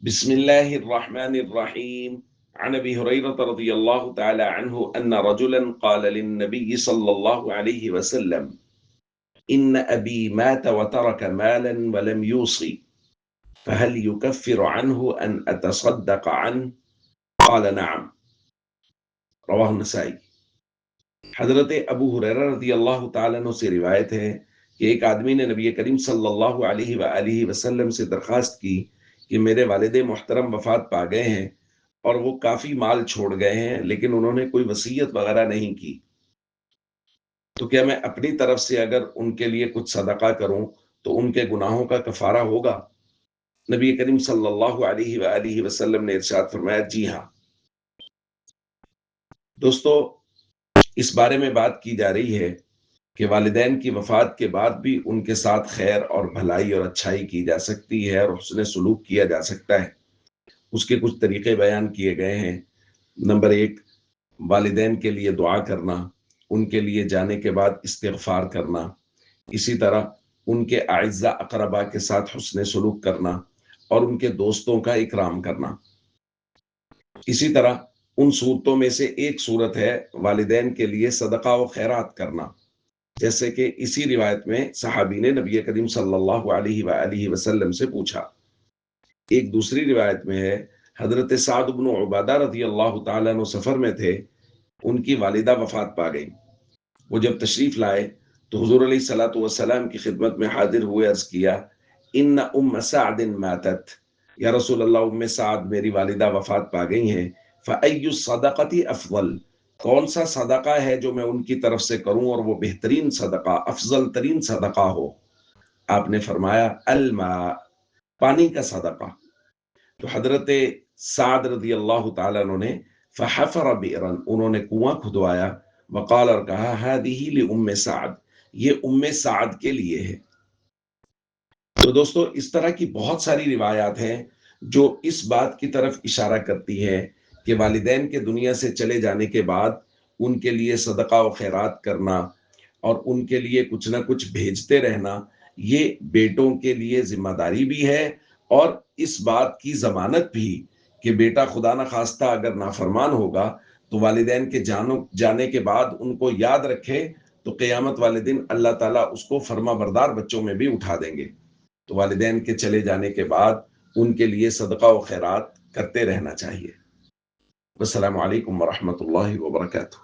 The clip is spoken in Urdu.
بسم الله الرحمن الرحيم. عن أبي هريرة رضي الله تعالى عنه أن رجلا قال للنبي صلى الله عليه وسلم: إن أبي مات وترك مالا ولم يوصي، فهل يكفر عنه أن أتصدق عنه؟ قال نعم. رواہ النسائی۔ حضرت ابو ہریرہ رضی اللہ تعالیٰ عنہ سے روایت ہے کہ ایک آدمی نے نبی کریم صلی اللہ علیہ وآلہ وسلم سے درخواست کی کہ میرے والد محترم وفات پا گئے ہیں اور وہ کافی مال چھوڑ گئے ہیں، لیکن انہوں نے کوئی وصیت وغیرہ نہیں کی، تو کیا میں اپنی طرف سے اگر ان کے لیے کچھ صدقہ کروں تو ان کے گناہوں کا کفارہ ہوگا؟ نبی کریم صلی اللہ علیہ وآلہ وسلم نے ارشاد فرمایا: جی ہاں۔ دوستو، اس بارے میں بات کی جا رہی ہے کہ والدین کی وفات کے بعد بھی ان کے ساتھ خیر اور بھلائی اور اچھائی کی جا سکتی ہے اور حسن سلوک کیا جا سکتا ہے۔ اس کے کچھ طریقے بیان کیے گئے ہیں۔ نمبر 1، والدین کے لیے دعا کرنا، ان کے لیے جانے کے بعد استغفار کرنا، اسی طرح ان کے اعزاء اقربا کے ساتھ حسن سلوک کرنا اور ان کے دوستوں کا اکرام کرنا۔ اسی طرح ان صورتوں میں سے ایک صورت ہے والدین کے لیے صدقہ و خیرات کرنا، جیسے کہ اسی روایت میں صحابی نے نبی کریم صلی اللہ علیہ وآلہ وسلم سے پوچھا۔ ایک دوسری روایت میں ہے حضرت سعد بن عبادہ رضی اللہ تعالیٰ عنہ سفر میں تھے، ان کی والدہ وفات پا گئی۔ وہ جب تشریف لائے تو حضور علیہ الصلوۃ والسلام کی خدمت میں حاضر ہوئے عرض کیا: ان ام سعد ماتت، یا رسول اللہ، ام سعد میری والدہ وفات پا گئی ہیں، فأی الصدقۃ افضل، کون سا صدقہ ہے جو میں ان کی طرف سے کروں اور وہ بہترین صدقہ، افضل ترین صدقہ ہو؟ آپ نے فرمایا: الماء، پانی کا صدقہ۔ تو حضرت سعد رضی اللہ تعالیٰ عنہ نے فحفر بئرا، انہوں نے کنواں کھدوایا، وقال، اور کہا: هذه لأم سعد، یہ ام سعد کے لیے ہے۔ تو دوستو، اس طرح کی بہت ساری روایات ہیں جو اس بات کی طرف اشارہ کرتی ہیں کہ والدین کے دنیا سے چلے جانے کے بعد ان کے لیے صدقہ و خیرات کرنا اور ان کے لیے کچھ نہ کچھ بھیجتے رہنا، یہ بیٹوں کے لیے ذمہ داری بھی ہے اور اس بات کی ضمانت بھی کہ بیٹا خدا نہ خواستہ اگر نافرمان ہوگا تو والدین کے جانے کے بعد ان کو یاد رکھے تو قیامت والے دن اللہ تعالیٰ اس کو فرما بردار بچوں میں بھی اٹھا دیں گے۔ تو والدین کے چلے جانے کے بعد ان کے لیے صدقہ و خیرات کرتے رہنا چاہیے۔ السلام علیکم ورحمۃ اللہ وبرکاتہ۔